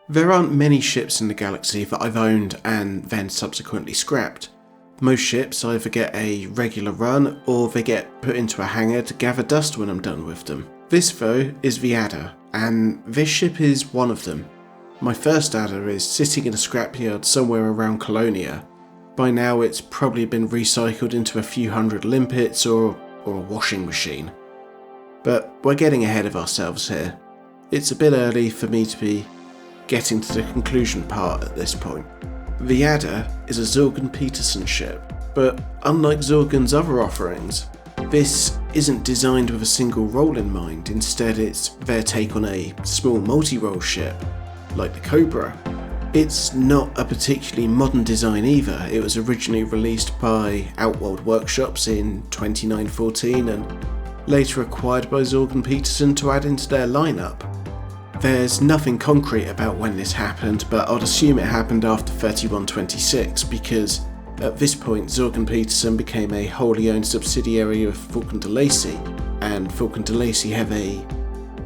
There aren't many ships in the galaxy that I've owned and then subsequently scrapped. Most ships either get a regular run or they get put into a hangar to gather dust when I'm done with them. This though is the Adder, and this ship is one of them. My first Adder is sitting in a scrapyard somewhere around Colonia. By now it's probably been recycled into a few hundred limpets or a washing machine. But we're getting ahead of ourselves here. It's a bit early for me to be getting to the conclusion part at this point. The Adder is a Zorgon Peterson ship, but unlike Zorgon's other offerings, this isn't designed with a single role in mind. Instead, it's their take on a small multi-role ship, like the Cobra. It's not a particularly modern design either. It was originally released by Outworld Workshops in 2914 and later acquired by Zorgon Peterson to add into their lineup. There's nothing concrete about when this happened, but I'd assume it happened after 3126 because at this point Zorgon Peterson became a wholly owned subsidiary of Falcon de Lacy, and Falcon de Lacy have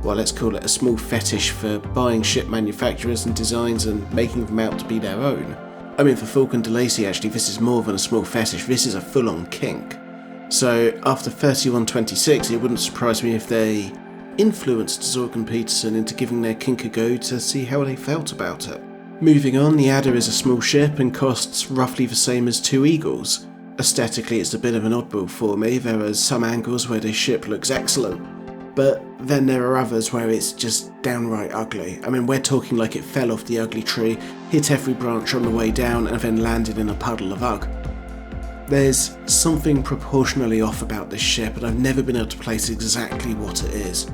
let's call it a small fetish for buying ship manufacturers and designs and making them out to be their own. I mean, for Falcon de Lacy actually this is more than a small fetish, this is a full-on kink. So after 3126 it wouldn't surprise me if they influenced Zorgon Peterson into giving their kink a go to see how they felt about it. Moving on, the Adder is a small ship and costs roughly the same as two Eagles. Aesthetically it's a bit of an oddball for me. There are some angles where this ship looks excellent, but then there are others where it's just downright ugly. I mean, we're talking like it fell off the ugly tree, hit every branch on the way down and then landed in a puddle of ugh. There's something proportionally off about this ship and I've never been able to place exactly what it is.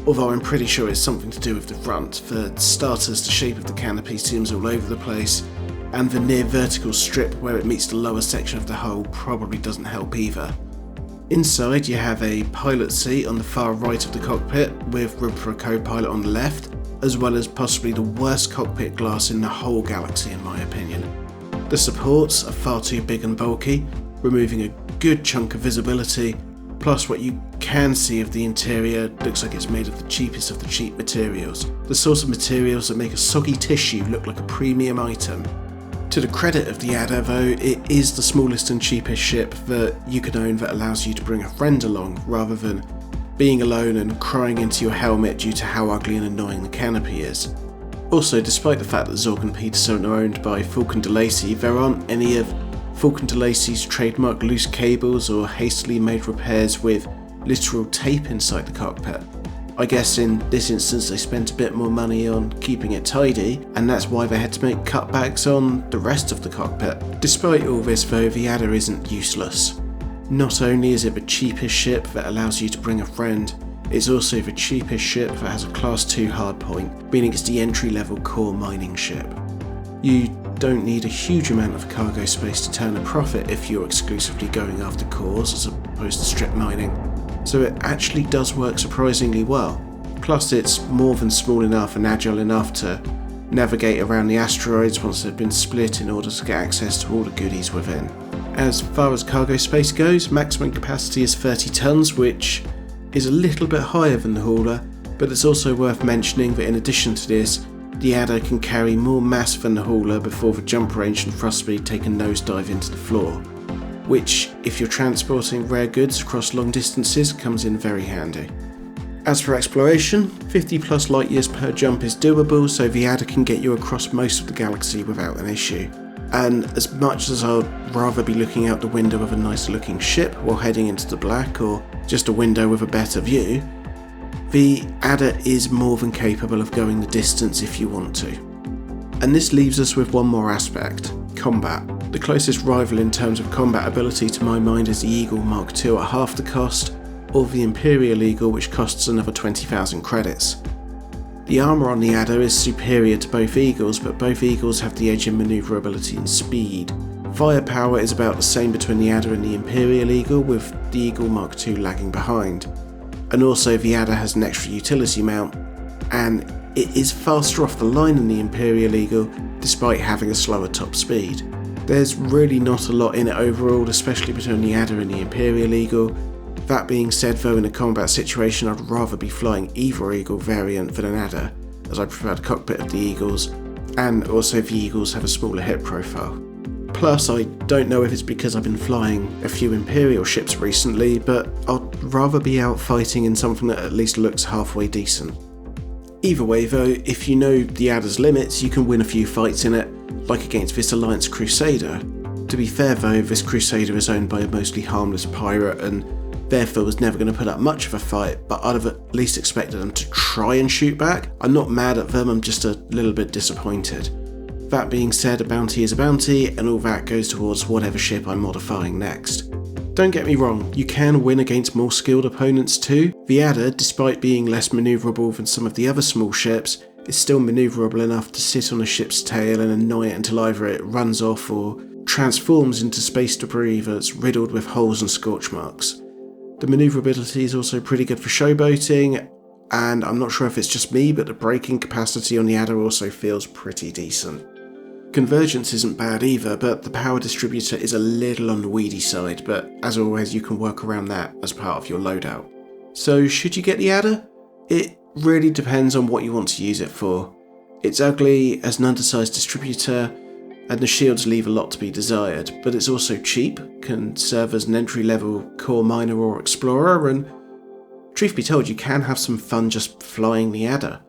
Although I'm pretty sure it's something to do with the front. For starters, the shape of the canopy seems all over the place, and the near vertical strip where it meets the lower section of the hull probably doesn't help either. Inside you have a pilot seat on the far right of the cockpit with room for a co-pilot on the left, as well as possibly the worst cockpit glass in the whole galaxy in my opinion. The supports are far too big and bulky, removing a good chunk of visibility, plus what you can see of the interior looks like it's made of the cheapest of the cheap materials. The sort of materials that make a soggy tissue look like a premium item. To the credit of the Adder though, it is the smallest and cheapest ship that you can own that allows you to bring a friend along, rather than being alone and crying into your helmet due to how ugly and annoying the canopy is. Also, despite the fact that Zorgon Peterson are owned by Falcon de Lacy, there aren't any of Falcon de Lacy's trademark loose cables or hastily made repairs with literal tape inside the cockpit. I guess in this instance they spent a bit more money on keeping it tidy, and that's why they had to make cutbacks on the rest of the cockpit. Despite all this though, the Adder isn't useless. Not only is it the cheapest ship that allows you to bring a friend, it's also the cheapest ship that has a Class 2 hardpoint, meaning it's the entry-level core mining ship. You don't need a huge amount of cargo space to turn a profit if you're exclusively going after cores as opposed to strip mining, so it actually does work surprisingly well. Plus it's more than small enough and agile enough to navigate around the asteroids once they've been split in order to get access to all the goodies within. As far as cargo space goes, maximum capacity is 30 tons, which is a little bit higher than the Hauler, but it's also worth mentioning that in addition to this, the Adder can carry more mass than the Hauler before the jump range and thrust speed take a nosedive into the floor, which, if you're transporting rare goods across long distances, comes in very handy. As for exploration, 50 plus light years per jump is doable, so the Adder can get you across most of the galaxy without an issue. And as much as I'd rather be looking out the window of a nice looking ship while heading into the black, or just a window with a better view, the Adder is more than capable of going the distance if you want to. And this leaves us with one more aspect: combat. The closest rival in terms of combat ability to my mind is the Eagle Mark II at half the cost, or the Imperial Eagle, which costs another 20,000 credits. The armour on the Adder is superior to both Eagles, but both Eagles have the edge in manoeuvrability and speed. Firepower is about the same between the Adder and the Imperial Eagle, with the Eagle Mark II lagging behind. And also the Adder has an extra utility mount, and it is faster off the line than the Imperial Eagle, despite having a slower top speed. There's really not a lot in it overall, especially between the Adder and the Imperial Eagle. That being said though, in a combat situation I'd rather be flying either Eagle variant than an Adder, as I prefer the cockpit of the Eagles, and also the Eagles have a smaller hit profile. Plus, I don't know if it's because I've been flying a few Imperial ships recently, but I'd rather be out fighting in something that at least looks halfway decent. Either way though, if you know the Adder's limits, you can win a few fights in it, like against this Alliance Crusader. To be fair though, this Crusader is owned by a mostly harmless pirate and therefore was never going to put up much of a fight, but I'd have at least expected them to try and shoot back. I'm not mad at them, I'm just a little bit disappointed. That being said, a bounty is a bounty, and all that goes towards whatever ship I'm modifying next. Don't get me wrong, you can win against more skilled opponents too. The Adder, despite being less manoeuvrable than some of the other small ships, is still manoeuvrable enough to sit on a ship's tail and annoy it until either it runs off or transforms into space debris that's riddled with holes and scorch marks. The manoeuvrability is also pretty good for showboating, and I'm not sure if it's just me, but the braking capacity on the Adder also feels pretty decent. Convergence isn't bad either, but the power distributor is a little on the weedy side, but as always you can work around that as part of your loadout. So should you get the Adder? It really depends on what you want to use it for. It's ugly as an undersized distributor, and the shields leave a lot to be desired, but it's also cheap, can serve as an entry-level core miner or explorer, and truth be told, you can have some fun just flying the Adder.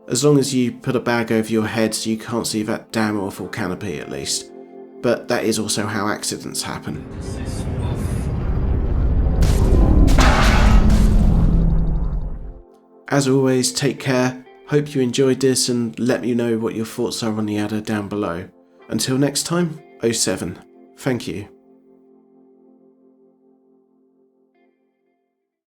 As long as you put a bag over your head so you can't see that damn awful canopy at least. But that is also how accidents happen. As always, take care, hope you enjoyed this and let me know what your thoughts are on the Adder down below. Until next time, 07. Thank you.